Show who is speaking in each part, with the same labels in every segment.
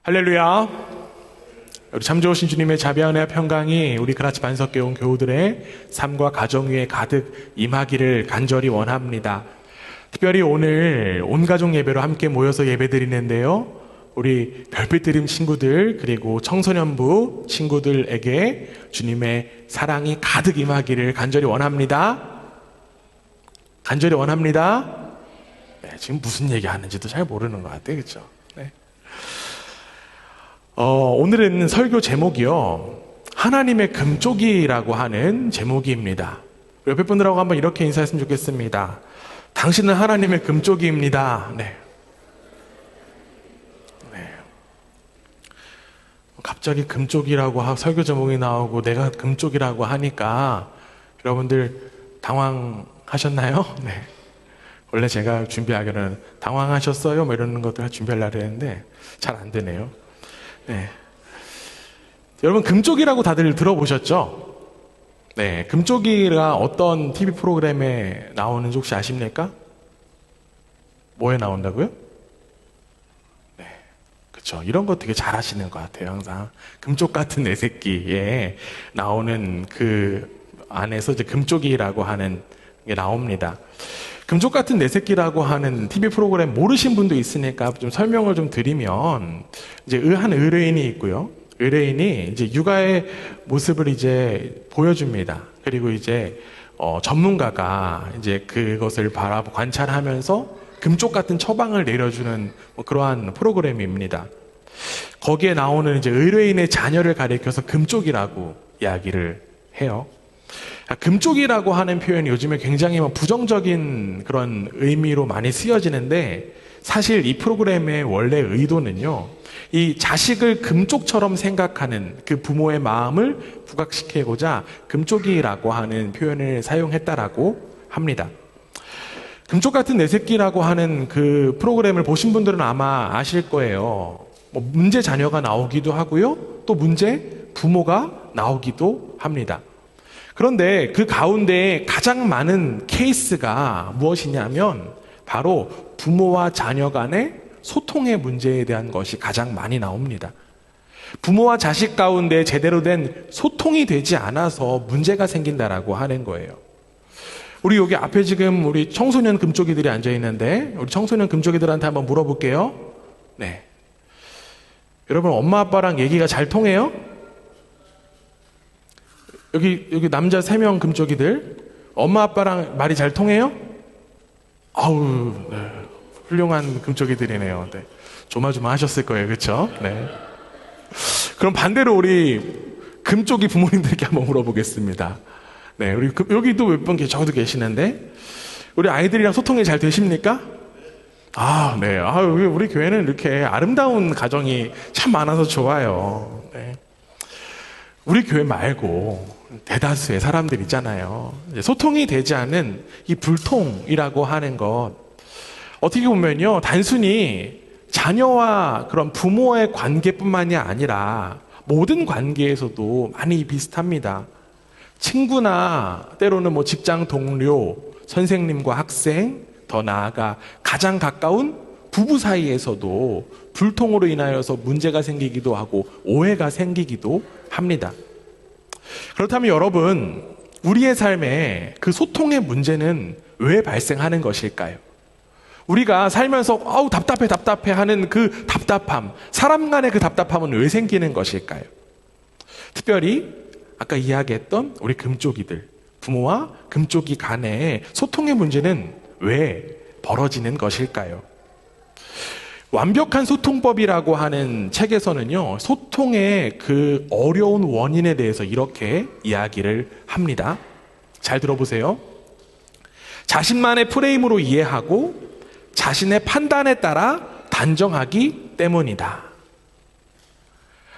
Speaker 1: 할렐루야. 우리 참 좋으신 주님의 자비와 은혜와 평강이 우리 그라치 반석교회 온 교우들의 삶과 가정 위에 가득 임하기를 간절히 원합니다. 특별히 오늘 온 가족 예배로 함께 모여서 예배 드리는데요, 우리 별빛 드림 친구들 그리고 청소년부 친구들에게 주님의 사랑이 가득 임하기를 간절히 원합니다. 간절히 원합니다. 네, 지금 무슨 얘기 하는지도 잘 모르는 것 같아요. 그렇죠? 네. 오늘은 설교 제목이요, 하나님의 금쪽이라고 하는 제목입니다. 옆에 분들하고 한번 이렇게 인사했으면 좋겠습니다. 당신은 하나님의 금쪽이입니다. 네. 갑자기 금쪽이라고 설교 제목이 나오고 내가 금쪽이라고 하니까 여러분들 당황하셨나요? 네. 원래 제가 준비하기로는 당황하셨어요? 뭐 이러는 것들 준비하려고 했는데 잘 안 되네요. 네. 여러분, 금쪽이라고 다들 들어보셨죠? 네. 금쪽이가 어떤 TV 프로그램에 나오는지 혹시 아십니까? 뭐에 나온다고요? 네. 그쵸. 이런 거 되게 잘 하시는 것 같아요. 항상. 금쪽 같은 내 새끼에 나오는 그 안에서 이제 금쪽이라고 하는 게 나옵니다. 금쪽 같은 내 새끼라고 하는 TV 프로그램 모르신 분도 있으니까 좀 설명을 좀 드리면, 이제 한 의뢰인이 있고요. 의뢰인이 이제 육아의 모습을 이제 보여줍니다. 그리고 이제 전문가가 이제 그것을 바라보고 관찰하면서 금쪽 같은 처방을 내려주는 뭐 그러한 프로그램입니다. 거기에 나오는 이제 의뢰인의 자녀를 가리켜서 금쪽이라고 이야기를 해요. 금쪽이라고 하는 표현이 요즘에 굉장히 부정적인 그런 의미로 많이 쓰여지는데, 사실 이 프로그램의 원래 의도는요, 이 자식을 금쪽처럼 생각하는 그 부모의 마음을 부각시키고자 금쪽이라고 하는 표현을 사용했다라고 합니다. 금쪽 같은 내 새끼라고 하는 그 프로그램을 보신 분들은 아마 아실 거예요. 문제 자녀가 나오기도 하고요, 또 문제 부모가 나오기도 합니다. 그런데 그 가운데 가장 많은 케이스가 무엇이냐면 바로 부모와 자녀 간의 소통의 문제에 대한 것이 가장 많이 나옵니다. 부모와 자식 가운데 제대로 된 소통이 되지 않아서 문제가 생긴다라고 하는 거예요. 우리 여기 앞에 지금 우리 청소년 금쪽이들이 앉아 있는데, 우리 청소년 금쪽이들한테 한번 물어볼게요. 네. 여러분, 엄마 아빠랑 얘기가 잘 통해요? 여기 남자 3명 금쪽이들, 엄마 아빠랑 말이 잘 통해요? 아우, 네. 훌륭한 금쪽이들이네요. 네. 조마조마 하셨을 거예요. 그렇죠? 네. 그럼 반대로 우리 금쪽이 부모님들께 한번 물어보겠습니다. 네, 우리 여기도 몇 분 적어도 계시는데, 우리 아이들이랑 소통이 잘 되십니까? 아, 네. 우리 교회는 이렇게 아름다운 가정이 참 많아서 좋아요. 네. 우리 교회 말고 대다수의 사람들 있잖아요. 소통이 되지 않은 이 불통이라고 하는 것, 어떻게 보면요, 단순히 자녀와 그런 부모의 관계뿐만이 아니라 모든 관계에서도 많이 비슷합니다. 친구나 때로는 직장 동료, 선생님과 학생, 더 나아가 가장 가까운 부부 사이에서도 불통으로 인하여서 문제가 생기기도 하고 오해가 생기기도 합니다. 그렇다면 여러분, 우리의 삶에 그 소통의 문제는 왜 발생하는 것일까요? 우리가 살면서 답답해 하는 그 답답함, 사람 간의 그 답답함은 왜 생기는 것일까요? 특별히 아까 이야기했던 우리 금쪽이들, 부모와 금쪽이 간의 소통의 문제는 왜 벌어지는 것일까요? 완벽한 소통법이라고 하는 책에서는요, 소통의 그 어려운 원인에 대해서 이렇게 이야기를 합니다. 잘 들어보세요. 자신만의 프레임으로 이해하고 자신의 판단에 따라 단정하기 때문이다.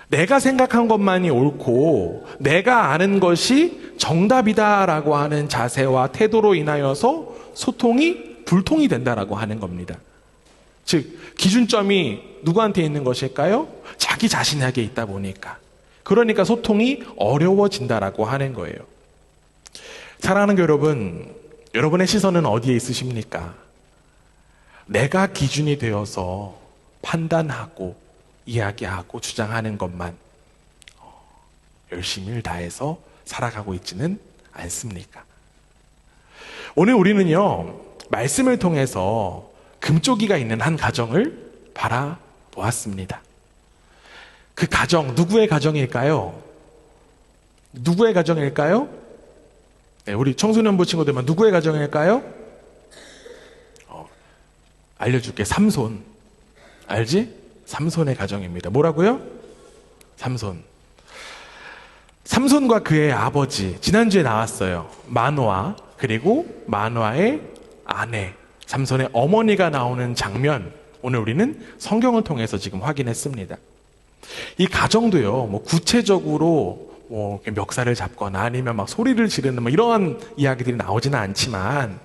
Speaker 1: 내가 생각한 것만이 옳고 내가 아는 것이 정답이다라고 하는 자세와 태도로 인하여서 소통이 불통이 된다라고 하는 겁니다. 즉, 기준점이 누구한테 있는 것일까요? 자기 자신에게 있다 보니까. 그러니까 소통이 어려워진다라고 하는 거예요. 사랑하는 여러분, 여러분의 시선은 어디에 있으십니까? 내가 기준이 되어서 판단하고 이야기하고 주장하는 것만 열심히를 다해서 살아가고 있지는 않습니까? 오늘 우리는요, 말씀을 통해서 금쪽이가 있는 한 가정을 바라보았습니다. 그 가정, 누구의 가정일까요? 누구의 가정일까요? 네, 우리 청소년부 친구들만 누구의 가정일까요? 알려줄게. 삼손. 알지? 삼손의 가정입니다. 뭐라고요? 삼손. 삼손과 그의 아버지, 지난주에 나왔어요. 마노아, 그리고 마노아의 아내, 삼손의 어머니가 나오는 장면, 오늘 우리는 성경을 통해서 지금 확인했습니다. 이 가정도요, 뭐 구체적으로 뭐 멱살을 잡거나 아니면 막 소리를 지르는 뭐 이러한 이야기들이 나오지는 않지만,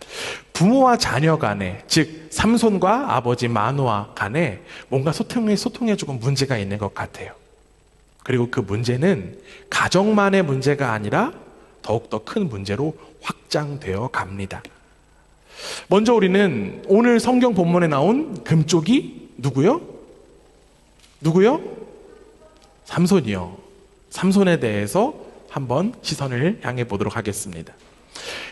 Speaker 1: 부모와 자녀 간에, 즉 삼손과 아버지 마노아 간에 뭔가 소통에 조금 문제가 있는 것 같아요. 그리고 그 문제는 가정만의 문제가 아니라 더욱더 큰 문제로 확장되어 갑니다. 먼저 우리는 오늘 성경 본문에 나온 금쪽이 누구요? 누구요? 삼손이요. 삼손에 대해서 한번 시선을 향해 보도록 하겠습니다.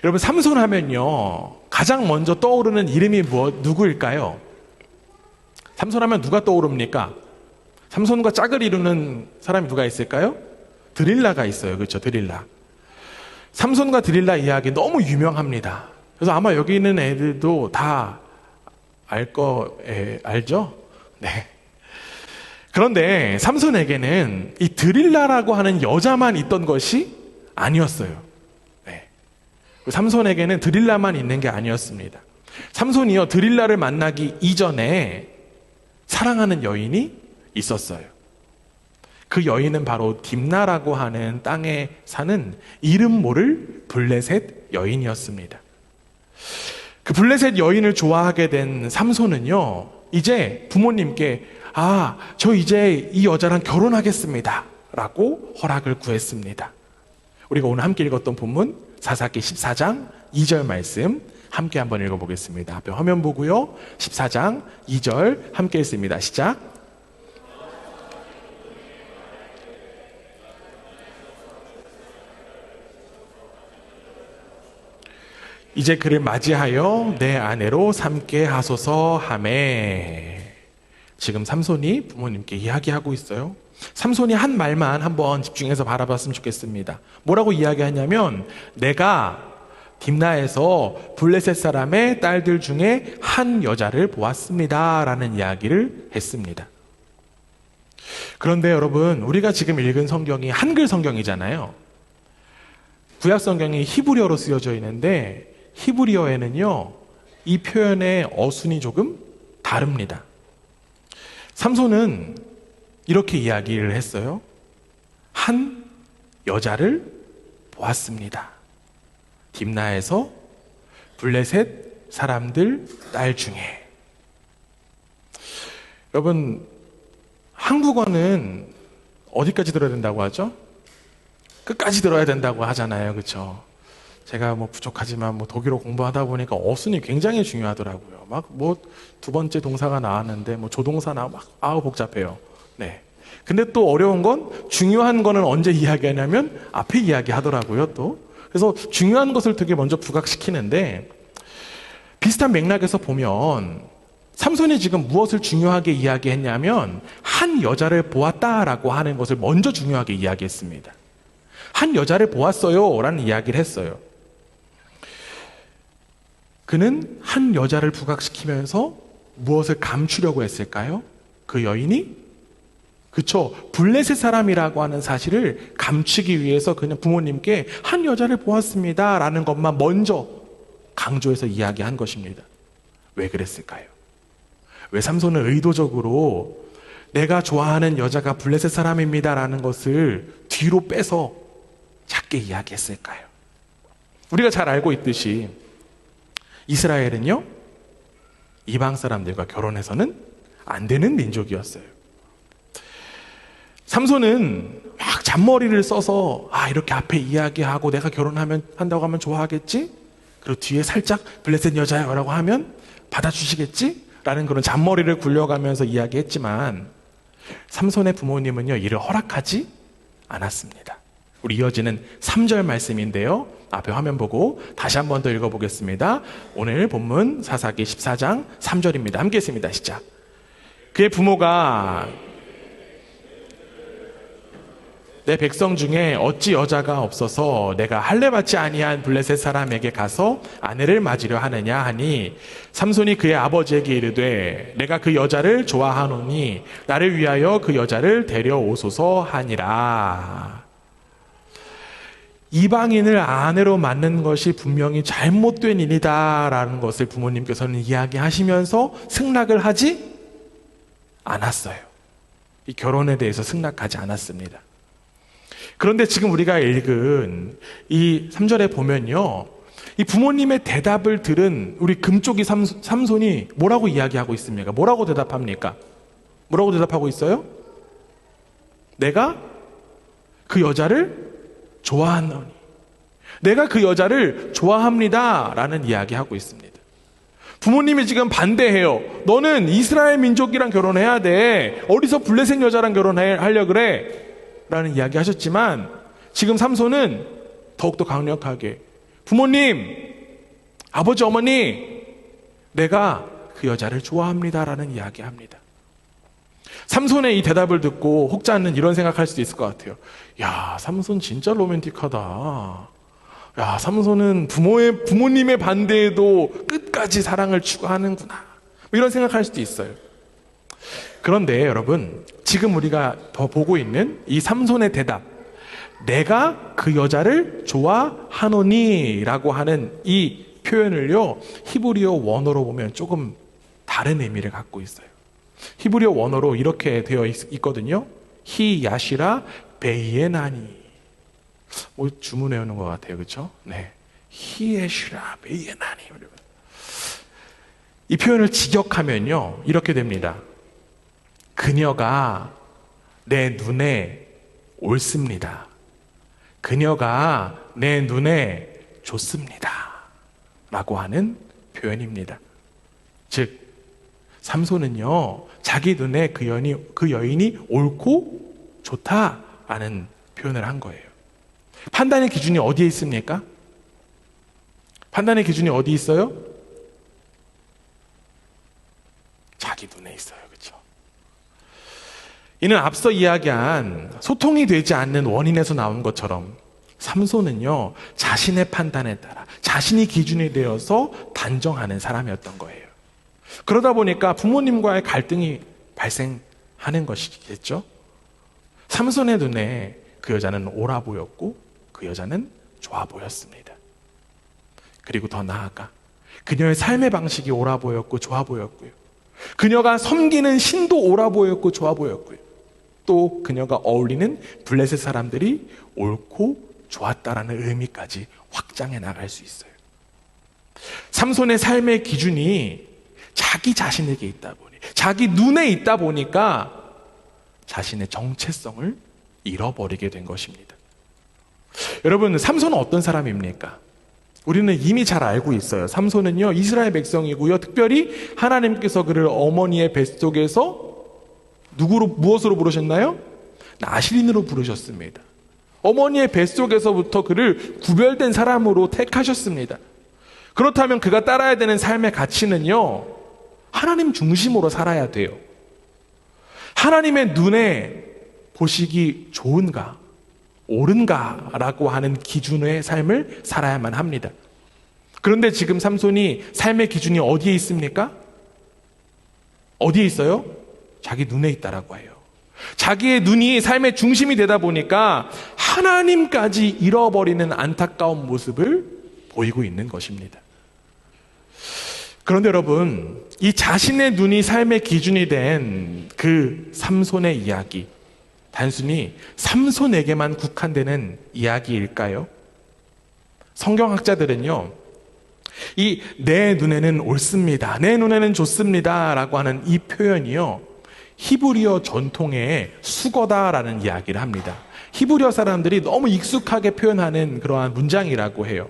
Speaker 1: 여러분, 삼손 하면요, 가장 먼저 떠오르는 이름이 누구일까요? 삼손 하면 누가 떠오릅니까? 삼손과 짝을 이루는 사람이 누가 있을까요? 드릴라가 있어요. 그렇죠? 드릴라. 삼손과 드릴라 이야기 너무 유명합니다. 그래서 아마 여기 있는 애들도 다 알죠? 네. 그런데 삼손에게는 이 드릴라라고 하는 여자만 있던 것이 아니었어요. 네. 삼손에게는 드릴라만 있는 게 아니었습니다. 삼손이요, 드릴라를 만나기 이전에 사랑하는 여인이 있었어요. 그 여인은 바로 딥나라고 하는 땅에 사는 이름 모를 블레셋 여인이었습니다. 그 블레셋 여인을 좋아하게 된 삼손은요, 이제 부모님께 저 이제 이 여자랑 결혼하겠습니다 라고 허락을 구했습니다. 우리가 오늘 함께 읽었던 본문 사사기 14장 2절 말씀 함께 한번 읽어보겠습니다. 앞에 화면 보고요, 14장 2절 함께 읽습니다. 시작. 이제 그를 맞이하여 내 아내로 삼게 하소서 하매. 지금 삼손이 부모님께 이야기하고 있어요. 삼손이 한 말만 한번 집중해서 바라봤으면 좋겠습니다. 뭐라고 이야기하냐면, 내가 딥나에서 블레셋 사람의 딸들 중에 한 여자를 보았습니다 라는 이야기를 했습니다. 그런데 여러분, 우리가 지금 읽은 성경이 한글 성경이잖아요. 구약 성경이 히브리어로 쓰여져 있는데, 히브리어에는요, 이 표현의 어순이 조금 다릅니다. 삼손은 이렇게 이야기를 했어요. 한 여자를 보았습니다. 딥나에서 블레셋 사람들 딸 중에. 여러분, 한국어는 어디까지 들어야 된다고 하죠? 끝까지 들어야 된다고 하잖아요. 그렇죠? 제가 뭐 부족하지만 독일어 공부하다 보니까 어순이 굉장히 중요하더라고요. 막 두 번째 동사가 나왔는데 조동사 나오고 복잡해요. 네. 근데 또 어려운 건, 중요한 거는 언제 이야기하냐면 앞에 이야기하더라고요, 또. 그래서 중요한 것을 되게 먼저 부각시키는데, 비슷한 맥락에서 보면 삼손이 지금 무엇을 중요하게 이야기했냐면, 한 여자를 보았다라고 하는 것을 먼저 중요하게 이야기했습니다. 한 여자를 보았어요 라는 이야기를 했어요. 그는 한 여자를 부각시키면서 무엇을 감추려고 했을까요? 그 여인이, 그쵸, 블레셋 사람이라고 하는 사실을 감추기 위해서 그냥 부모님께 한 여자를 보았습니다 라는 것만 먼저 강조해서 이야기한 것입니다. 왜 그랬을까요? 왜 삼손은 의도적으로 내가 좋아하는 여자가 블레셋 사람입니다 라는 것을 뒤로 빼서 작게 이야기했을까요? 우리가 잘 알고 있듯이 이스라엘은요, 이방 사람들과 결혼해서는 안 되는 민족이었어요. 삼손은 막 잔머리를 써서 이렇게 앞에 이야기하고 내가 한다고 하면 좋아하겠지? 그리고 뒤에 살짝 블레셋 여자라고 하면 받아주시겠지? 라는 그런 잔머리를 굴려가면서 이야기했지만, 삼손의 부모님은요, 이를 허락하지 않았습니다. 우리 이어지는 3절 말씀인데요, 앞에 화면 보고 다시 한 번 더 읽어보겠습니다. 오늘 본문 사사기 14장 3절입니다. 함께 했습니다. 시작. 그의 부모가 내 백성 중에 어찌 여자가 없어서 내가 할례받지 아니한 블레셋 사람에게 가서 아내를 맞으려 하느냐 하니, 삼손이 그의 아버지에게 이르되 내가 그 여자를 좋아하노니 나를 위하여 그 여자를 데려오소서 하니라. 이방인을 아내로 맞는 것이 분명히 잘못된 일이다라는 것을 부모님께서는 이야기하시면서 승낙을 하지 않았어요. 이 결혼에 대해서 승낙하지 않았습니다. 그런데 지금 우리가 읽은 이 3절에 보면요, 이 부모님의 대답을 들은 우리 금쪽이 삼손이 뭐라고 이야기하고 있습니까? 뭐라고 대답합니까? 뭐라고 대답하고 있어요? 내가 그 여자를 좋아하노니, 내가 그 여자를 좋아합니다 라는 이야기하고 있습니다. 부모님이 지금 반대해요. 너는 이스라엘 민족이랑 결혼해야 돼. 어디서 블레셋 여자랑 결혼하려 그래? 라는 이야기 하셨지만, 지금 삼손은 더욱더 강력하게 부모님, 아버지, 어머니, 내가 그 여자를 좋아합니다 라는 이야기합니다. 삼손의 이 대답을 듣고 혹자는 이런 생각할 수도 있을 것 같아요. 야, 삼손 진짜 로맨틱하다. 야, 삼손은 부모님의 반대에도 끝까지 사랑을 추구하는구나, 이런 생각할 수도 있어요. 그런데 여러분, 지금 우리가 더 보고 있는 이 삼손의 대답, 내가 그 여자를 좋아하노니 라고 하는 이 표현을요, 히브리어 원어로 보면 조금 다른 의미를 갖고 있어요. 히브리어 원어로 이렇게 되어 있거든요. 히 야시라 베이에나니. 주문해 오는 것 같아요. 그렇죠? 네. 히 야시라 베이에나니. 이 표현을 직역하면요, 이렇게 됩니다. 그녀가 내 눈에 옳습니다. 그녀가 내 눈에 좋습니다 라고 하는 표현입니다. 즉, 삼손은요, 자기 눈에 그 여인이 옳고 좋다라는 표현을 한 거예요. 판단의 기준이 어디에 있습니까? 판단의 기준이 어디 있어요? 자기 눈에 있어요. 그렇죠? 이는 앞서 이야기한 소통이 되지 않는 원인에서 나온 것처럼 삼손은요, 자신의 판단에 따라 자신이 기준이 되어서 단정하는 사람이었던 거예요. 그러다 보니까 부모님과의 갈등이 발생하는 것이겠죠. 삼손의 눈에 그 여자는 옳아 보였고 그 여자는 좋아 보였습니다. 그리고 더 나아가 그녀의 삶의 방식이 옳아 보였고 좋아 보였고요, 그녀가 섬기는 신도 옳아 보였고 좋아 보였고요, 또 그녀가 어울리는 블레셋 사람들이 옳고 좋았다라는 의미까지 확장해 나갈 수 있어요. 삼손의 삶의 기준이 자기 자신에게 있다 보니, 자기 눈에 있다 보니까 자신의 정체성을 잃어버리게 된 것입니다. 여러분, 삼손은 어떤 사람입니까? 우리는 이미 잘 알고 있어요. 삼손은요, 이스라엘 백성이고요, 특별히 하나님께서 그를 어머니의 뱃속에서 무엇으로 부르셨나요? 나실인으로 부르셨습니다. 어머니의 뱃속에서부터 그를 구별된 사람으로 택하셨습니다. 그렇다면 그가 따라야 되는 삶의 가치는요, 하나님 중심으로 살아야 돼요. 하나님의 눈에 보시기 좋은가, 옳은가 라고 하는 기준의 삶을 살아야만 합니다. 그런데 지금 삼손이 삶의 기준이 어디에 있습니까? 어디에 있어요? 자기 눈에 있다라고 해요. 자기의 눈이 삶의 중심이 되다 보니까 하나님까지 잃어버리는 안타까운 모습을 보이고 있는 것입니다. 그런데 여러분, 이 자신의 눈이 삶의 기준이 된 그 삼손의 이야기, 단순히 삼손에게만 국한되는 이야기일까요? 성경학자들은요, 이 내 눈에는 옳습니다, 내 눈에는 좋습니다 라고 하는 이 표현이요, 히브리어 전통의 수거다라는 이야기를 합니다. 히브리어 사람들이 너무 익숙하게 표현하는 그러한 문장이라고 해요.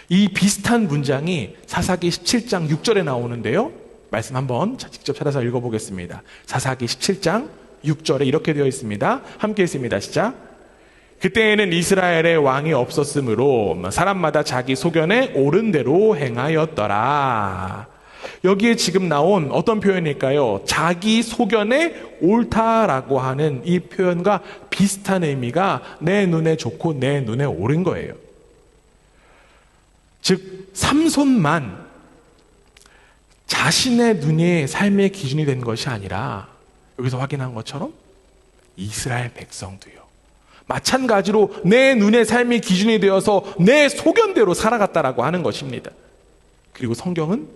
Speaker 1: 이 비슷한 문장이 사사기 17장 6절에 나오는데요, 말씀 한번 직접 찾아서 읽어보겠습니다. 사사기 17장 6절에 이렇게 되어 있습니다. 함께 있습니다. 시작. 그때에는 이스라엘의 왕이 없었으므로 사람마다 자기 소견에 옳은 대로 행하였더라. 여기에 지금 나온 어떤 표현일까요? 자기 소견에 옳다라고 하는 이 표현과 비슷한 의미가 내 눈에 좋고 내 눈에 옳은 거예요. 즉 삼손만 자신의 눈이 삶의 기준이 된 것이 아니라 여기서 확인한 것처럼 이스라엘 백성도요. 마찬가지로 내 눈의 삶의 기준이 되어서 내 소견대로 살아갔다라고 하는 것입니다. 그리고 성경은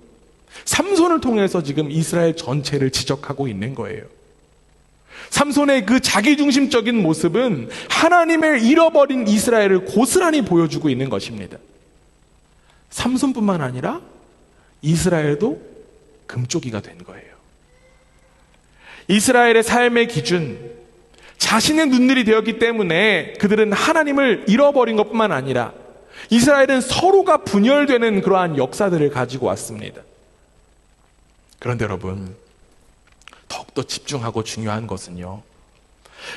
Speaker 1: 삼손을 통해서 지금 이스라엘 전체를 지적하고 있는 거예요. 삼손의 그 자기중심적인 모습은 하나님을 잃어버린 이스라엘을 고스란히 보여주고 있는 것입니다. 삼손뿐만 아니라 이스라엘도 금쪽이가 된 거예요. 이스라엘의 삶의 기준, 자신의 눈들이 되었기 때문에 그들은 하나님을 잃어버린 것뿐만 아니라 이스라엘은 서로가 분열되는 그러한 역사들을 가지고 왔습니다. 그런데 여러분, 더욱더 집중하고 중요한 것은요,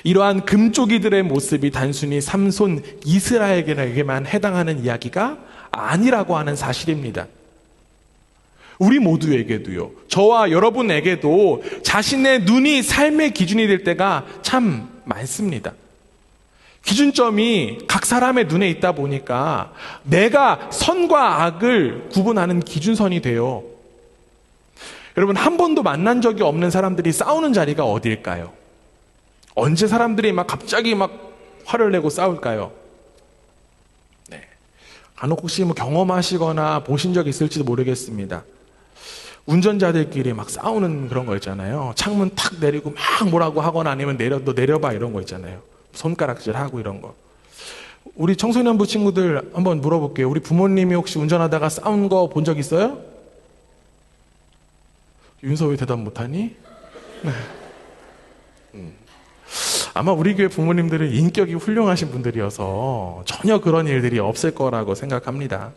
Speaker 1: 이러한 금쪽이들의 모습이 단순히 삼손 이스라엘에게만 해당하는 이야기가 아니라고 하는 사실입니다. 우리 모두에게도요, 저와 여러분에게도 자신의 눈이 삶의 기준이 될 때가 참 많습니다. 기준점이 각 사람의 눈에 있다 보니까 내가 선과 악을 구분하는 기준선이 돼요. 여러분, 한 번도 만난 적이 없는 사람들이 싸우는 자리가 어디일까요? 언제 사람들이 갑자기 화를 내고 싸울까요? 네. 간혹 혹시 경험하시거나 보신 적 있을지도 모르겠습니다. 운전자들끼리 싸우는 그런 거 있잖아요. 창문 탁 내리고 뭐라고 하거나 아니면 너 내려봐 이런 거 있잖아요. 손가락질 하고 이런 거. 우리 청소년부 친구들 한번 물어볼게요. 우리 부모님이 혹시 운전하다가 싸운 거 본 적 있어요? 윤서 왜 대답 못하니? 네. 아마 우리 교회 부모님들은 인격이 훌륭하신 분들이어서 전혀 그런 일들이 없을 거라고 생각합니다.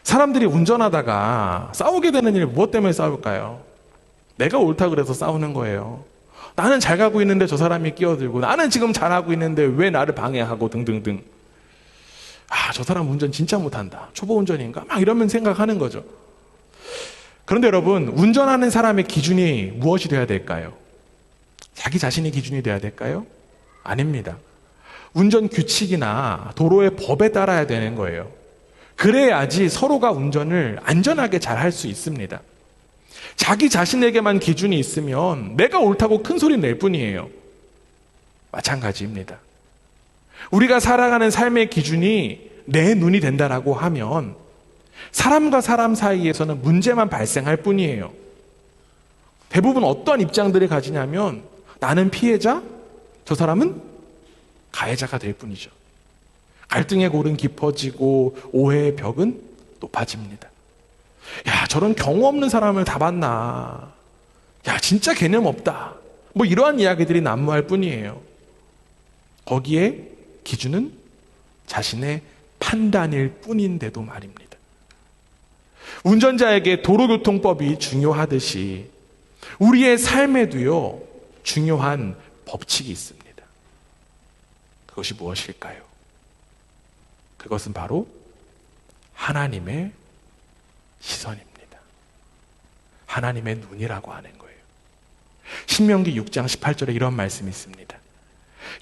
Speaker 1: 사람들이 운전하다가 싸우게 되는 일 무엇 때문에 싸울까요? 내가 옳다 그래서 싸우는 거예요. 나는 잘 가고 있는데 저 사람이 끼어들고, 나는 지금 잘하고 있는데 왜 나를 방해하고 등등등. 저 사람 운전 진짜 못한다. 초보 운전인가? 이러면 생각하는 거죠. 그런데 여러분, 운전하는 사람의 기준이 무엇이 돼야 될까요? 자기 자신의 기준이 돼야 될까요? 아닙니다. 운전 규칙이나 도로의 법에 따라야 되는 거예요. 그래야지 서로가 운전을 안전하게 잘 할 수 있습니다. 자기 자신에게만 기준이 있으면 내가 옳다고 큰 소리 낼 뿐이에요. 마찬가지입니다. 우리가 살아가는 삶의 기준이 내 눈이 된다라고 하면 사람과 사람 사이에서는 문제만 발생할 뿐이에요. 대부분 어떤 입장들을 가지냐면 나는 피해자, 저 사람은 가해자가 될 뿐이죠. 갈등의 골은 깊어지고 오해의 벽은 높아집니다. 야, 저런 경우 없는 사람을 다 봤나? 야, 진짜 개념 없다. 이러한 이야기들이 난무할 뿐이에요. 거기에 기준은 자신의 판단일 뿐인데도 말입니다. 운전자에게 도로교통법이 중요하듯이 우리의 삶에도요, 중요한 법칙이 있습니다. 그것이 무엇일까요? 그것은 바로 하나님의 시선입니다. 하나님의 눈이라고 하는 거예요. 신명기 6장 18절에 이런 말씀이 있습니다.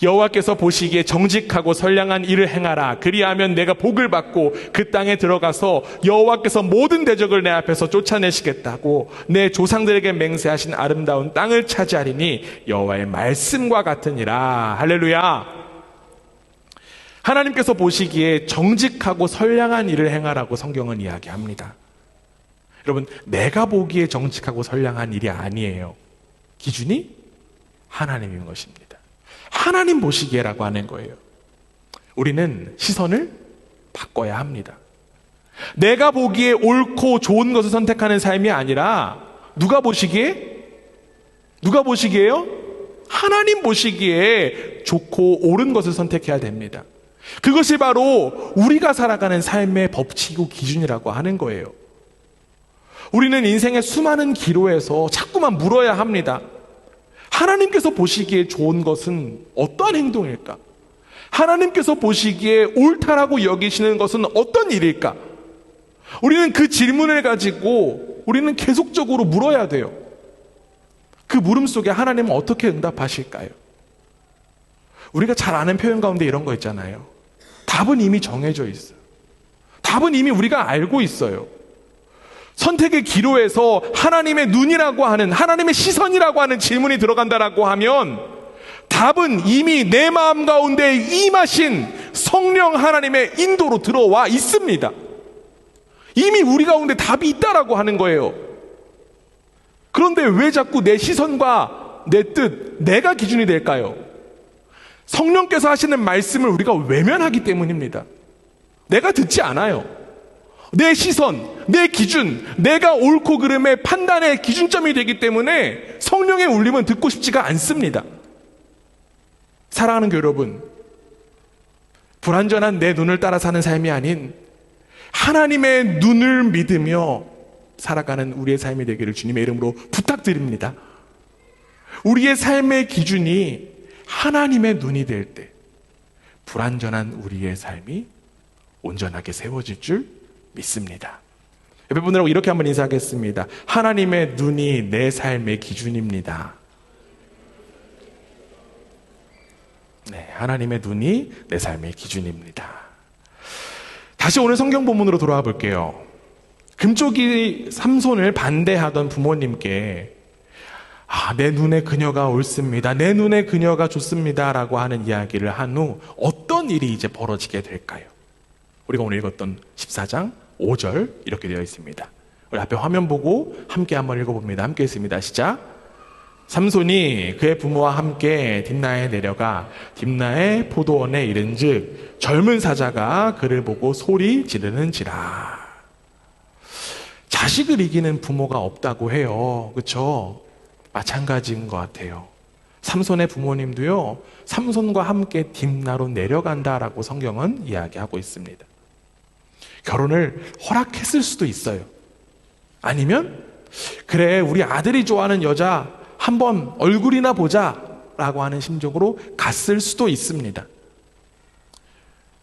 Speaker 1: 여호와께서 보시기에 정직하고 선량한 일을 행하라. 그리하면 내가 복을 받고 그 땅에 들어가서 여호와께서 모든 대적을 내 앞에서 쫓아내시겠다고 내 조상들에게 맹세하신 아름다운 땅을 차지하리니 여호와의 말씀과 같으니라. 할렐루야. 하나님께서 보시기에 정직하고 선량한 일을 행하라고 성경은 이야기합니다. 여러분, 내가 보기에 정직하고 선량한 일이 아니에요. 기준이 하나님인 것입니다. 하나님 보시기에라고 하는 거예요. 우리는 시선을 바꿔야 합니다. 내가 보기에 옳고 좋은 것을 선택하는 삶이 아니라 누가 보시기에? 누가 보시기에요? 하나님 보시기에 좋고 옳은 것을 선택해야 됩니다. 그것이 바로 우리가 살아가는 삶의 법칙이고 기준이라고 하는 거예요. 우리는 인생의 수많은 기로에서 자꾸만 물어야 합니다. 하나님께서 보시기에 좋은 것은 어떠한 행동일까? 하나님께서 보시기에 옳다라고 여기시는 것은 어떤 일일까? 우리는 그 질문을 가지고 우리는 계속적으로 물어야 돼요. 그 물음 속에 하나님은 어떻게 응답하실까요? 우리가 잘 아는 표현 가운데 이런 거 있잖아요. 답은 이미 정해져 있어요. 답은 이미 우리가 알고 있어요. 선택의 기로에서 하나님의 눈이라고 하는, 하나님의 시선이라고 하는 질문이 들어간다라고 하면 답은 이미 내 마음 가운데 임하신 성령 하나님의 인도로 들어와 있습니다. 이미 우리 가운데 답이 있다라고 하는 거예요. 그런데 왜 자꾸 내 시선과 내 뜻, 내가 기준이 될까요? 성령께서 하시는 말씀을 우리가 외면하기 때문입니다. 내가 듣지 않아요. 내 시선, 내 기준, 내가 옳고 그름의 판단의 기준점이 되기 때문에 성령의 울림은 듣고 싶지가 않습니다. 사랑하는 여러분, 불완전한 내 눈을 따라 사는 삶이 아닌 하나님의 눈을 믿으며 살아가는 우리의 삶이 되기를 주님의 이름으로 부탁드립니다. 우리의 삶의 기준이 하나님의 눈이 될 때 불완전한 우리의 삶이 온전하게 세워질 줄 믿습니다. 옆에 분들하고 이렇게 한번 인사하겠습니다. 하나님의 눈이 내 삶의 기준입니다. 네, 하나님의 눈이 내 삶의 기준입니다. 다시 오늘 성경 본문으로 돌아와 볼게요. 금쪽이 삼손을 반대하던 부모님께 내 눈에 그녀가 옳습니다. 내 눈에 그녀가 좋습니다. 라고 하는 이야기를 한 후 어떤 일이 이제 벌어지게 될까요? 우리가 오늘 읽었던 14장 5절 이렇게 되어 있습니다. 우리 앞에 화면 보고 함께 한번 읽어봅니다. 함께 읽습니다. 시작. 삼손이 그의 부모와 함께 딥나에 내려가 딥나의 포도원에 이른즉 젊은 사자가 그를 보고 소리 지르는지라. 자식을 이기는 부모가 없다고 해요. 그렇죠? 마찬가지인 것 같아요. 삼손의 부모님도요, 삼손과 함께 딥나로 내려간다라고 성경은 이야기하고 있습니다. 결혼을 허락했을 수도 있어요. 아니면 그래, 우리 아들이 좋아하는 여자 한번 얼굴이나 보자 라고 하는 심정으로 갔을 수도 있습니다.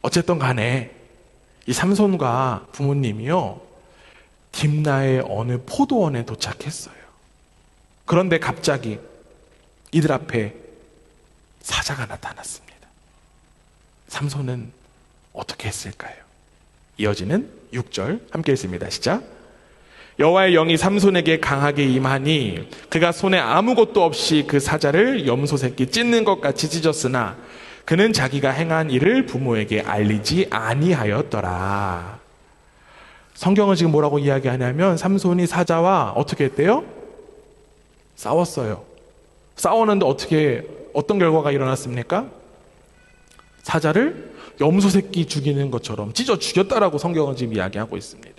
Speaker 1: 어쨌든 간에 이 삼손과 부모님이요, 딥나의 어느 포도원에 도착했어요. 그런데 갑자기 이들 앞에 사자가 나타났습니다. 삼손은 어떻게 했을까요? 이어지는 6절 함께 읽습니다. 시작. 여호와의 영이 삼손에게 강하게 임하니 그가 손에 아무것도 없이 그 사자를 염소 새끼 찢는 것 같이 찢었으나 그는 자기가 행한 일을 부모에게 알리지 아니하였더라. 성경은 지금 뭐라고 이야기하냐면 삼손이 사자와 어떻게 했대요? 싸웠어요. 싸웠는데 어떤 결과가 일어났습니까? 사자를 염소 새끼 죽이는 것처럼 찢어 죽였다라고 성경은 지금 이야기하고 있습니다.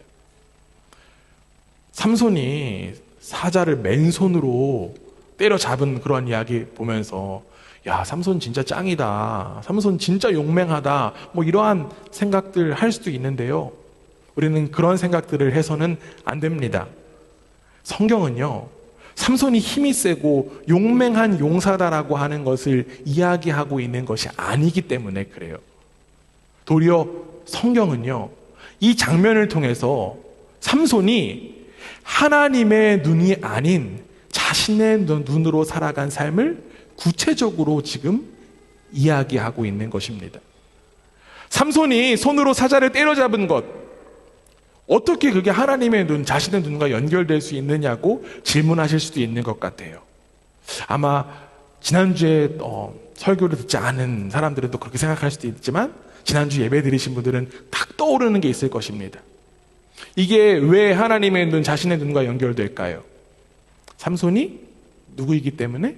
Speaker 1: 삼손이 사자를 맨손으로 때려잡은 그런 이야기 보면서 야, 삼손 진짜 짱이다. 삼손 진짜 용맹하다. 뭐 이러한 생각들 할 수도 있는데요. 우리는 그런 생각들을 해서는 안 됩니다. 성경은요, 삼손이 힘이 세고 용맹한 용사다라고 하는 것을 이야기하고 있는 것이 아니기 때문에 그래요. 도리어 성경은요, 이 장면을 통해서 삼손이 하나님의 눈이 아닌 자신의 눈으로 살아간 삶을 구체적으로 지금 이야기하고 있는 것입니다. 삼손이 손으로 사자를 때려잡은 것, 어떻게 그게 하나님의 눈, 자신의 눈과 연결될 수 있느냐고 질문하실 수도 있는 것 같아요. 아마 지난주에 설교를 듣지 않은 사람들은 또 그렇게 생각할 수도 있지만 지난주 예배 들으신 분들은 딱 떠오르는 게 있을 것입니다. 이게 왜 하나님의 눈, 자신의 눈과 연결될까요? 삼손이 누구이기 때문에?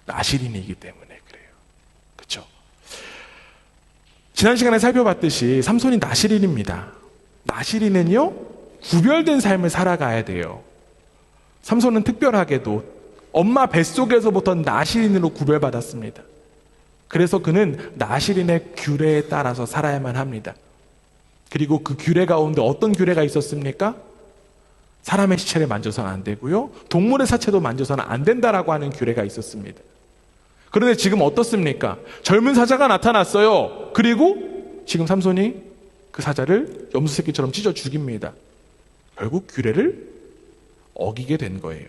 Speaker 1: 나실인이기 때문에 그래요. 그렇죠? 지난 시간에 살펴봤듯이 삼손이 나실인입니다. 나실인은요, 구별된 삶을 살아가야 돼요. 삼손은 특별하게도 엄마 뱃속에서부터 나실인으로 구별받았습니다. 그래서 그는 나실인의 규례에 따라서 살아야만 합니다. 그리고 그 규례 가운데 어떤 규례가 있었습니까? 사람의 시체를 만져서는 안 되고요. 동물의 사체도 만져서는 안 된다라고 하는 규례가 있었습니다. 그런데 지금 어떻습니까? 젊은 사자가 나타났어요. 그리고 지금 삼손이 그 사자를 염소 새끼처럼 찢어 죽입니다. 결국 규례를 어기게 된 거예요.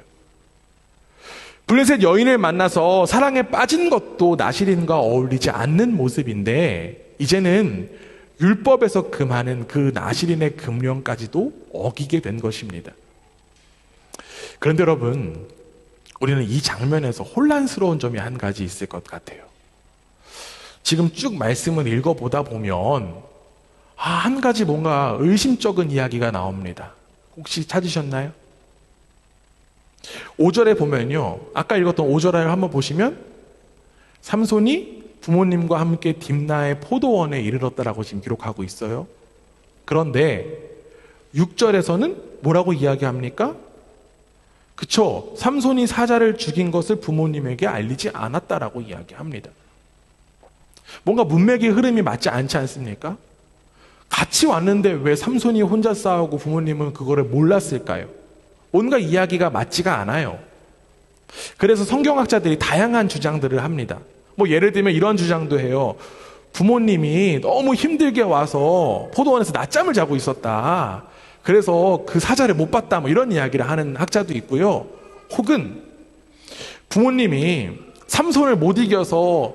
Speaker 1: 블레셋 여인을 만나서 사랑에 빠진 것도 나실인과 어울리지 않는 모습인데 이제는 율법에서 금하는 그 나실인의 금령까지도 어기게 된 것입니다. 그런데 여러분, 우리는 이 장면에서 혼란스러운 점이 한 가지 있을 것 같아요. 지금 쭉 말씀을 읽어보다 보면 한 가지 뭔가 의심쩍은 이야기가 나옵니다. 혹시 찾으셨나요? 5절에 보면요, 아까 읽었던 5절을 한번 보시면 삼손이 부모님과 함께 딥나의 포도원에 이르렀다라고 지금 기록하고 있어요. 그런데 6절에서는 뭐라고 이야기합니까? 그쵸, 삼손이 사자를 죽인 것을 부모님에게 알리지 않았다라고 이야기합니다. 뭔가 문맥의 흐름이 맞지 않지 않습니까? 같이 왔는데 왜 삼손이 혼자 싸우고 부모님은 그거를 몰랐을까요? 뭔가 이야기가 맞지가 않아요. 그래서 성경학자들이 다양한 주장들을 합니다. 예를 들면 이런 주장도 해요. 부모님이 너무 힘들게 와서 포도원에서 낮잠을 자고 있었다. 그래서 그 사자를 못 봤다. 이런 이야기를 하는 학자도 있고요. 혹은 부모님이 삼손을 못 이겨서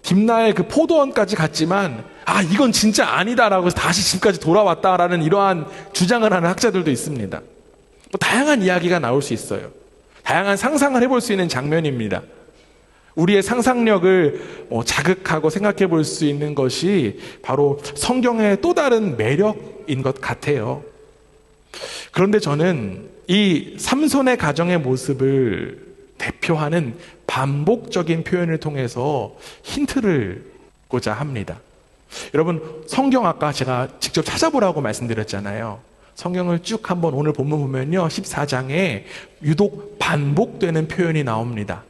Speaker 1: 딥나의 그 포도원까지 갔지만 이건 진짜 아니다라고 해서 다시 집까지 돌아왔다라는 이러한 주장을 하는 학자들도 있습니다. 다양한 이야기가 나올 수 있어요. 다양한 상상을 해볼 수 있는 장면입니다. 우리의 상상력을 자극하고 생각해 볼 수 있는 것이 바로 성경의 또 다른 매력인 것 같아요. 그런데 저는 이 삼손의 가정의 모습을 대표하는 반복적인 표현을 통해서 힌트를 고자 합니다. 여러분, 성경 아까 제가 직접 찾아보라고 말씀드렸잖아요. 성경을 쭉 한번 오늘 본문 보면요, 14장에 유독 반복되는 표현이 나옵니다.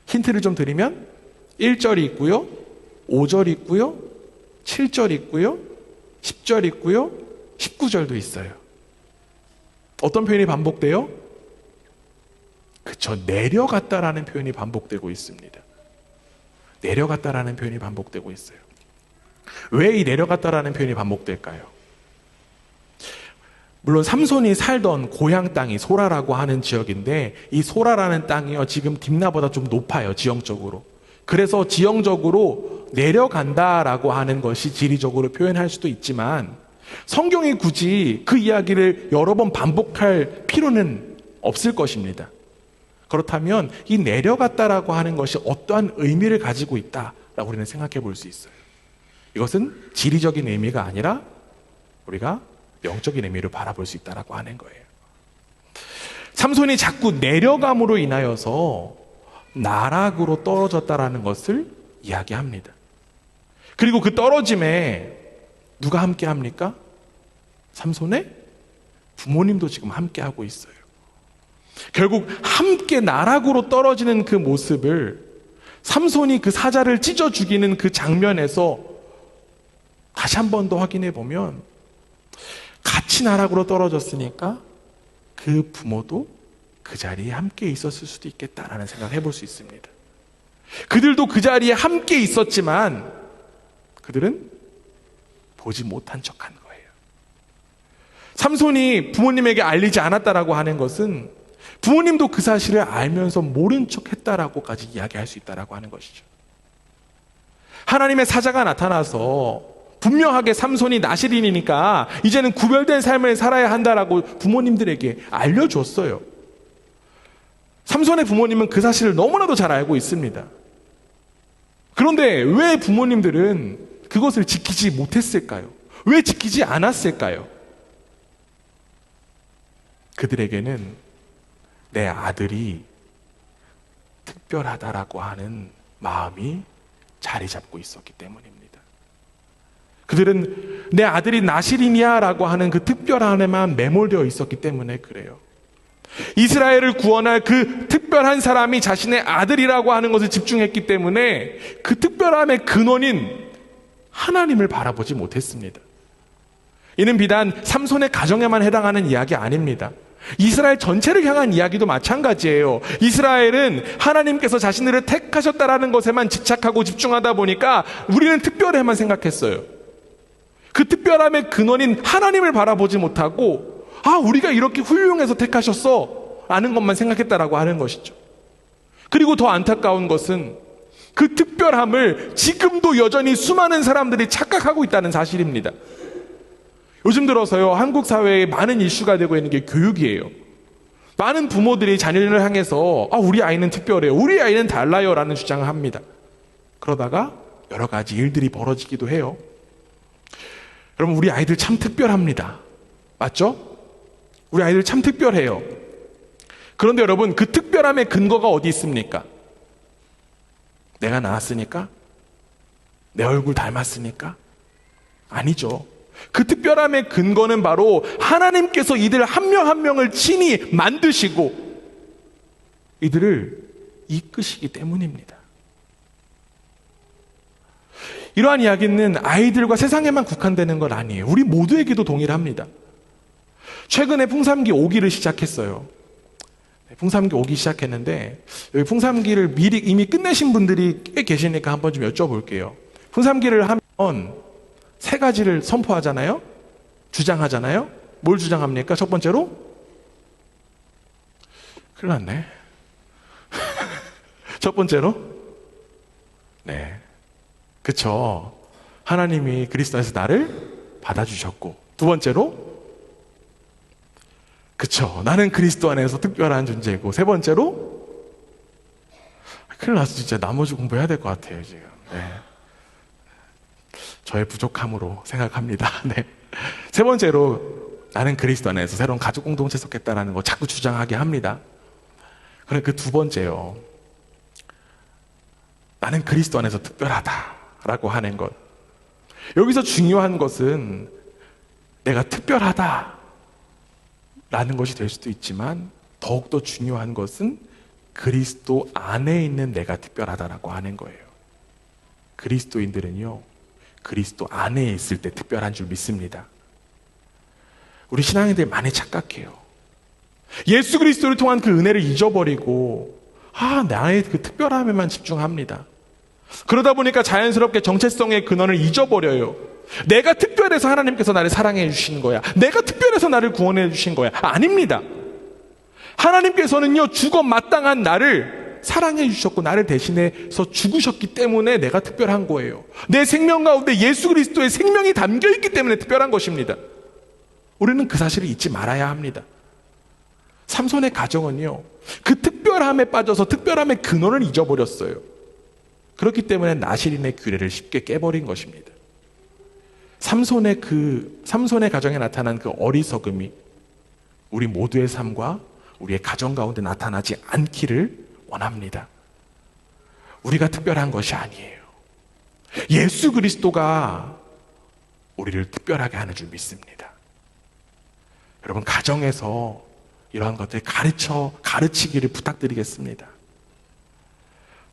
Speaker 1: 힌트를 좀 드리면 1절이 있고요, 5절이 있고요, 7절이 있고요, 10절이 있고요, 19절도 있어요. 어떤 표현이 반복돼요? 그쵸, 내려갔다라는 표현이 반복되고 있습니다. 내려갔다라는 표현이 반복되고 있어요. 왜 이 내려갔다라는 표현이 반복될까요? 물론 삼손이 살던 고향 땅이 소라라고 하는 지역인데 이 소라라는 땅이요, 지금 딥나보다 좀 높아요, 지형적으로. 그래서 지형적으로 내려간다라고 하는 것이 지리적으로 표현할 수도 있지만 성경이 굳이 그 이야기를 여러 번 반복할 필요는 없을 것입니다. 그렇다면 이 내려갔다라고 하는 것이 어떠한 의미를 가지고 있다라고 우리는 생각해 볼 수 있어요. 이것은 지리적인 의미가 아니라 우리가 영적인 의미를 바라볼 수 있다라고 하는 거예요. 삼손이 자꾸 내려감으로 인하여서 나락으로 떨어졌다라는 것을 이야기합니다. 그리고 그 떨어짐에 누가 함께 합니까? 삼손의 부모님도 지금 함께 하고 있어요. 결국 함께 나락으로 떨어지는 그 모습을 삼손이 그 사자를 찢어 죽이는 그 장면에서 다시 한 번 더 확인해 보면 같이 나락으로 떨어졌으니까 그 부모도 그 자리에 함께 있었을 수도 있겠다라는 생각을 해볼 수 있습니다. 그들도 그 자리에 함께 있었지만 그들은 보지 못한 척한 거예요. 삼손이 부모님에게 알리지 않았다라고 하는 것은 부모님도 그 사실을 알면서 모른 척 했다라고까지 이야기할 수 있다라고 하는 것이죠. 하나님의 사자가 나타나서 분명하게 삼손이 나실인이니까 이제는 구별된 삶을 살아야 한다라고 부모님들에게 알려줬어요. 삼손의 부모님은 그 사실을 너무나도 잘 알고 있습니다. 그런데 왜 부모님들은 그것을 지키지 못했을까요? 왜 지키지 않았을까요? 그들에게는 내 아들이 특별하다라고 하는 마음이 자리 잡고 있었기 때문입니다. 그들은 내 아들이 나실이냐 라고 하는 그 특별함에만 매몰되어 있었기 때문에 그래요. 이스라엘을 구원할 그 특별한 사람이 자신의 아들이라고 하는 것을 집중했기 때문에 그 특별함의 근원인 하나님을 바라보지 못했습니다. 이는 비단 삼손의 가정에만 해당하는 이야기 아닙니다. 이스라엘 전체를 향한 이야기도 마찬가지예요. 이스라엘은 하나님께서 자신들을 택하셨다라는 것에만 집착하고 집중하다 보니까 우리는 특별해만 생각했어요. 그 특별함의 근원인 하나님을 바라보지 못하고 우리가 이렇게 훌륭해서 택하셨어 라는 것만 생각했다라고 하는 것이죠. 그리고 더 안타까운 것은 그 특별함을 지금도 여전히 수많은 사람들이 착각하고 있다는 사실입니다. 요즘 들어서요, 한국 사회에 많은 이슈가 되고 있는 게 교육이에요. 많은 부모들이 자녀를 향해서 우리 아이는 특별해요, 우리 아이는 달라요 라는 주장을 합니다. 그러다가 여러 가지 일들이 벌어지기도 해요. 여러분, 우리 아이들 참 특별합니다. 맞죠? 우리 아이들 참 특별해요. 그런데 여러분, 그 특별함의 근거가 어디 있습니까? 내가 낳았으니까? 내 얼굴 닮았으니까? 아니죠. 그 특별함의 근거는 바로 하나님께서 이들 한 명 한 명을 친히 만드시고 이들을 이끄시기 때문입니다. 이러한 이야기는 아이들과 세상에만 국한되는 건 아니에요. 우리 모두에게도 동일합니다. 최근에 풍삼기 5기를 시작했어요. 풍삼기 5기 시작했는데 여기 풍삼기를 미리 이미 끝내신 분들이 꽤 계시니까 한번 좀 여쭤볼게요. 풍삼기를 하면 세 가지를 선포하잖아요. 주장하잖아요. 뭘 주장합니까? 첫 번째로? 큰일 났네. 첫 번째로? 네. 그쵸. 하나님이 그리스도 안에서 나를 받아주셨고. 두 번째로? 그쵸. 나는 그리스도 안에서 특별한 존재고. 세 번째로? 큰일 났어. 진짜 나머지 공부해야 될 것 같아요, 지금. 네. 저의 부족함으로 생각합니다. 네. 세 번째로, 나는 그리스도 안에서 새로운 가족 공동체 속했다라는 거 자꾸 주장하게 합니다. 그런데 그 두 번째요. 나는 그리스도 안에서 특별하다라고 하는 것. 여기서 중요한 것은 내가 특별하다라는 것이 될 수도 있지만 더욱더 중요한 것은 그리스도 안에 있는 내가 특별하다라고 하는 거예요. 그리스도인들은요, 그리스도 안에 있을 때 특별한 줄 믿습니다. 우리 신앙인들 많이 착각해요. 예수 그리스도를 통한 그 은혜를 잊어버리고 나의 그 특별함에만 집중합니다. 그러다 보니까 자연스럽게 정체성의 근원을 잊어버려요. 내가 특별해서 하나님께서 나를 사랑해 주신 거야, 내가 특별해서 나를 구원해 주신 거야. 아닙니다. 하나님께서는요, 죽어 마땅한 나를 사랑해 주셨고 나를 대신해서 죽으셨기 때문에 내가 특별한 거예요. 내 생명 가운데 예수 그리스도의 생명이 담겨있기 때문에 특별한 것입니다. 우리는 그 사실을 잊지 말아야 합니다. 삼손의 가정은요, 그 특별함에 빠져서 특별함의 근원을 잊어버렸어요. 그렇기 때문에 나실인의 규례를 쉽게 깨버린 것입니다. 삼손의 가정에 나타난 그 어리석음이 우리 모두의 삶과 우리의 가정 가운데 나타나지 않기를 원합니다. 우리가 특별한 것이 아니에요. 예수 그리스도가 우리를 특별하게 하는 줄 믿습니다. 여러분, 가정에서 이러한 것들 가르치기를 부탁드리겠습니다.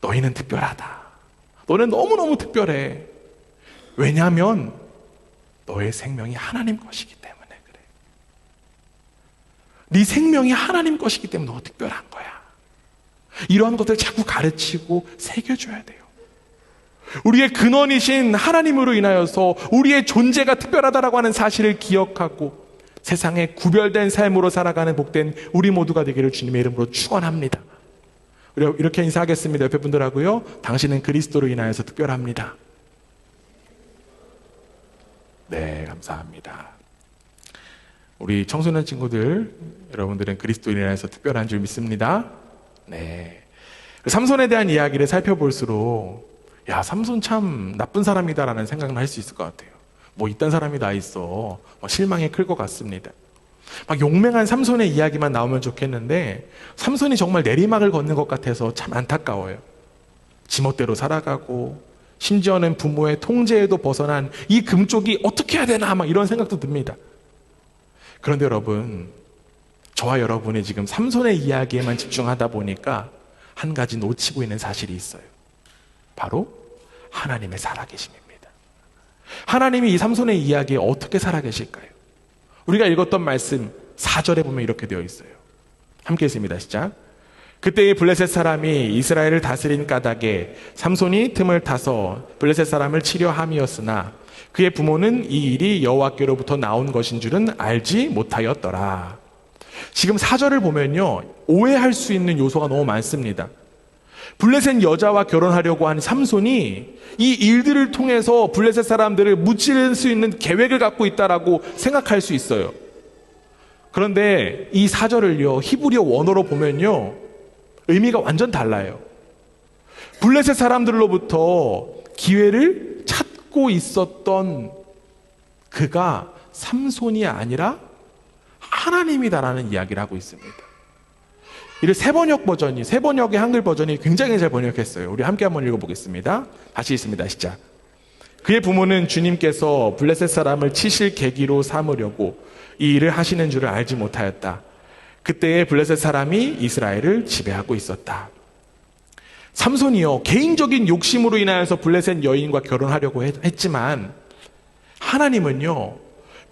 Speaker 1: 너희는 특별하다. 너는 너무너무 특별해. 왜냐하면 너의 생명이 하나님 것이기 때문에 그래. 네 생명이 하나님 것이기 때문에 너가 특별한 거야. 이러한 것들을 자꾸 가르치고 새겨줘야 돼요. 우리의 근원이신 하나님으로 인하여서 우리의 존재가 특별하다라고 하는 사실을 기억하고 세상에 구별된 삶으로 살아가는 복된 우리 모두가 되기를 주님의 이름으로 축원합니다. 이렇게 인사하겠습니다. 옆에 분들하고요. 당신은 그리스도로 인하여서 특별합니다. 네, 감사합니다. 우리 청소년 친구들, 여러분들은 그리스도로 인하여서 특별한 줄 믿습니다. 네. 삼손에 대한 이야기를 살펴볼수록 삼손 참 나쁜 사람이다라는 생각을 할 수 있을 것 같아요. 이딴 사람이 다 있어. 실망이 클 것 같습니다. 용맹한 삼손의 이야기만 나오면 좋겠는데 삼손이 정말 내리막을 걷는 것 같아서 참 안타까워요. 지멋대로 살아가고 심지어는 부모의 통제에도 벗어난 이 금쪽이 어떻게 해야 되나 이런 생각도 듭니다. 그런데 여러분, 저와 여러분이 지금 삼손의 이야기에만 집중하다 보니까 한 가지 놓치고 있는 사실이 있어요. 바로 하나님의 살아계심입니다. 하나님이 이 삼손의 이야기에 어떻게 살아계실까요? 우리가 읽었던 말씀 4절에 보면 이렇게 되어 있어요. 함께 읽습니다. 시작. 그때의 블레셋 사람이 이스라엘을 다스린 까닭에 삼손이 틈을 타서 블레셋 사람을 치려 함이었으나 그의 부모는 이 일이 여호와께로부터 나온 것인 줄은 알지 못하였더라. 지금 4절을 보면요, 오해할 수 있는 요소가 너무 많습니다. 블레셋 여자와 결혼하려고 한 삼손이 이 일들을 통해서 블레셋 사람들을 무찌를 수 있는 계획을 갖고 있다라고 생각할 수 있어요. 그런데 이 4절을요, 히브리어 원어로 보면요, 의미가 완전 달라요. 블레셋 사람들로부터 기회를 찾고 있었던 그가 삼손이 아니라 하나님이다라는 이야기를 하고 있습니다. 이를 세번역의 한글 버전이 굉장히 잘 번역했어요. 우리 함께 한번 읽어보겠습니다. 다시 읽습니다. 시작. 그의 부모는 주님께서 블레셋 사람을 치실 계기로 삼으려고 이 일을 하시는 줄을 알지 못하였다. 그때의 블레셋 사람이 이스라엘을 지배하고 있었다. 삼손이요, 개인적인 욕심으로 인하여서 블레셋 여인과 결혼하려고 했지만 하나님은요,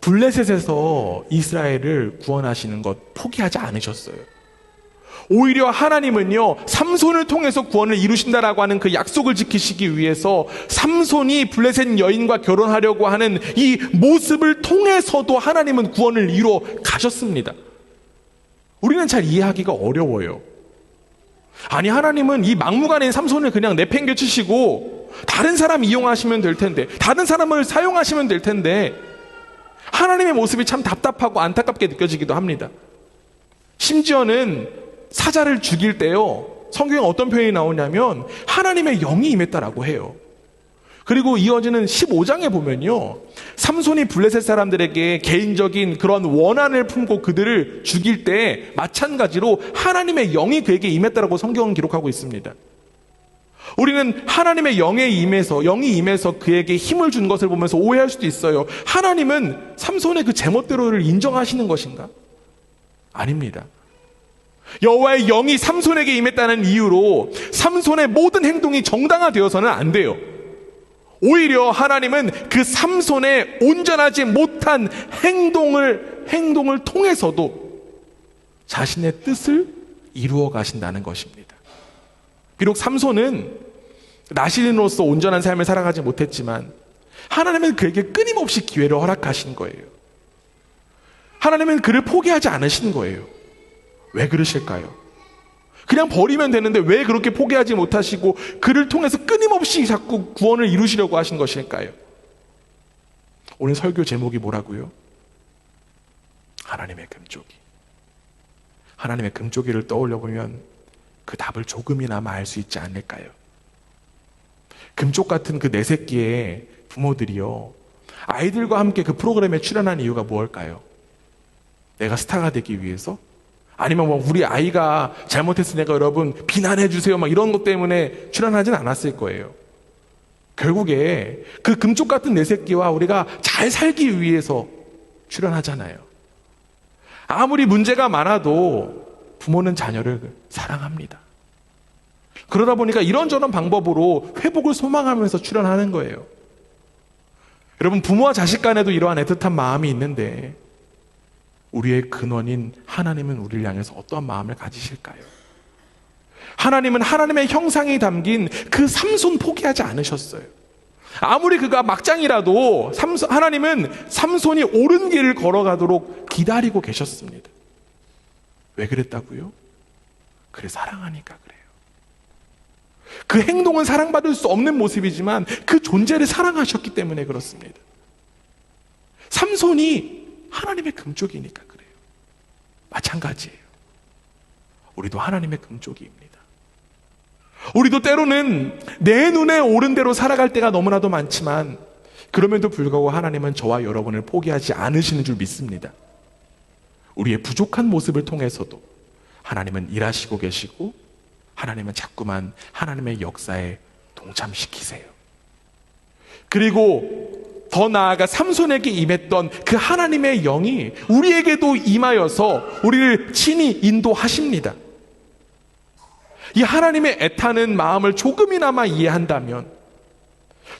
Speaker 1: 블레셋에서 이스라엘을 구원하시는 것 포기하지 않으셨어요. 오히려 하나님은요, 삼손을 통해서 구원을 이루신다라고 하는 그 약속을 지키시기 위해서 삼손이 블레셋 여인과 결혼하려고 하는 이 모습을 통해서도 하나님은 구원을 이루어 가셨습니다. 우리는 잘 이해하기가 어려워요. 아니, 하나님은 이 막무가내인 삼손을 그냥 내팽개치시고 다른 사람 이용하시면 될 텐데, 다른 사람을 사용하시면 될 텐데, 하나님의 모습이 참 답답하고 안타깝게 느껴지기도 합니다. 심지어는 사자를 죽일 때요, 성경에 어떤 표현이 나오냐면 하나님의 영이 임했다라고 해요. 그리고 이어지는 15장에 보면요, 삼손이 블레셋 사람들에게 개인적인 그런 원한을 품고 그들을 죽일 때 마찬가지로 하나님의 영이 그에게 임했다라고 성경은 기록하고 있습니다. 우리는 하나님의 영이 임해서 그에게 힘을 준 것을 보면서 오해할 수도 있어요. 하나님은 삼손의 그 제멋대로를 인정하시는 것인가? 아닙니다. 여호와의 영이 삼손에게 임했다는 이유로 삼손의 모든 행동이 정당화되어서는 안 돼요. 오히려 하나님은 그 삼손의 온전하지 못한 행동을 통해서도 자신의 뜻을 이루어 가신다는 것입니다. 비록 삼손은 나시린으로서 온전한 삶을 살아가지 못했지만 하나님은 그에게 끊임없이 기회를 허락하신 거예요. 하나님은 그를 포기하지 않으신 거예요. 왜 그러실까요? 그냥 버리면 되는데 왜 그렇게 포기하지 못하시고 그를 통해서 끊임없이 자꾸 구원을 이루시려고 하신 것일까요? 오늘 설교 제목이 뭐라고요? 하나님의 금쪽이. 하나님의 금쪽이를 떠올려 보면 그 답을 조금이나마 알 수 있지 않을까요? 금쪽 같은 그 네 새끼의 부모들이요, 아이들과 함께 그 프로그램에 출연한 이유가 무엇일까요? 내가 스타가 되기 위해서? 아니면 뭐 우리 아이가 잘못했으니까 여러분 비난해 주세요, 막 이런 것 때문에 출연하진 않았을 거예요. 결국에 그 금쪽 같은 내 새끼와 우리가 잘 살기 위해서 출연하잖아요. 아무리 문제가 많아도 부모는 자녀를 사랑합니다. 그러다 보니까 이런저런 방법으로 회복을 소망하면서 출연하는 거예요. 여러분, 부모와 자식 간에도 이러한 애틋한 마음이 있는데 우리의 근원인 하나님은 우리를 향해서 어떠한 마음을 가지실까요? 하나님은 하나님의 형상이 담긴 그 삼손 포기하지 않으셨어요. 아무리 그가 막장이라도 하나님은 삼손이 옳은 길을 걸어가도록 기다리고 계셨습니다. 왜 그랬다고요? 그래, 사랑하니까 그래요. 그 행동은 사랑받을 수 없는 모습이지만 그 존재를 사랑하셨기 때문에 그렇습니다. 삼손이 하나님의 금쪽이니까 그래요. 마찬가지예요. 우리도 하나님의 금쪽이입니다. 우리도 때로는 내 눈에 옳은 대로 살아갈 때가 너무나도 많지만 그럼에도 불구하고 하나님은 저와 여러분을 포기하지 않으시는 줄 믿습니다. 우리의 부족한 모습을 통해서도 하나님은 일하시고 계시고 하나님은 자꾸만 하나님의 역사에 동참시키세요. 그리고 더 나아가 삼손에게 임했던 그 하나님의 영이 우리에게도 임하여서 우리를 친히 인도하십니다. 이 하나님의 애타는 마음을 조금이나마 이해한다면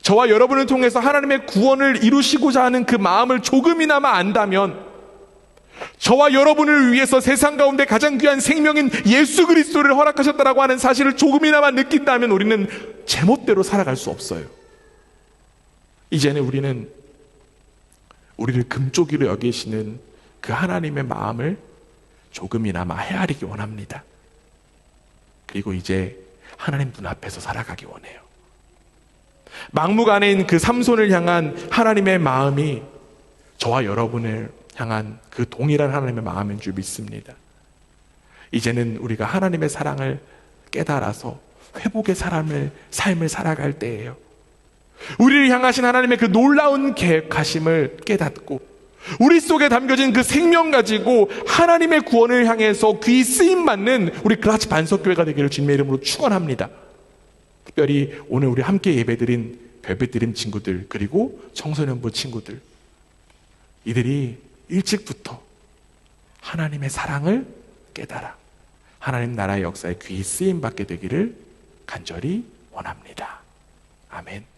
Speaker 2: 저와 여러분을 통해서 하나님의 구원을 이루시고자 하는 그 마음을 조금이나마 안다면, 저와 여러분을 위해서 세상 가운데 가장 귀한 생명인 예수 그리스도를 허락하셨다라고 하는 사실을 조금이나마 느낀다면 우리는 제멋대로 살아갈 수 없어요. 이제는 우리는 우리를 금쪽이로 여기시는 그 하나님의 마음을 조금이나마 헤아리기 원합니다. 그리고 이제 하나님 눈앞에서 살아가기 원해요. 막무가내인 그 삼손을 향한 하나님의 마음이 저와 여러분을 향한 그 동일한 하나님의 마음인 줄 믿습니다. 이제는 우리가 하나님의 사랑을 깨달아서 회복의 삶을 살아갈 때예요. 우리를 향하신 하나님의 그 놀라운 계획하심을 깨닫고 우리 속에 담겨진 그 생명 가지고 하나님의 구원을 향해서 귀 쓰임받는 우리 그라치 반석교회가 되기를 주님의 이름으로 축원합니다. 특별히 오늘 우리 함께 예배드린 별빛드림 친구들, 그리고 청소년부 친구들, 이들이 일찍부터 하나님의 사랑을 깨달아 하나님 나라의 역사에 귀 쓰임받게 되기를 간절히 원합니다. 아멘.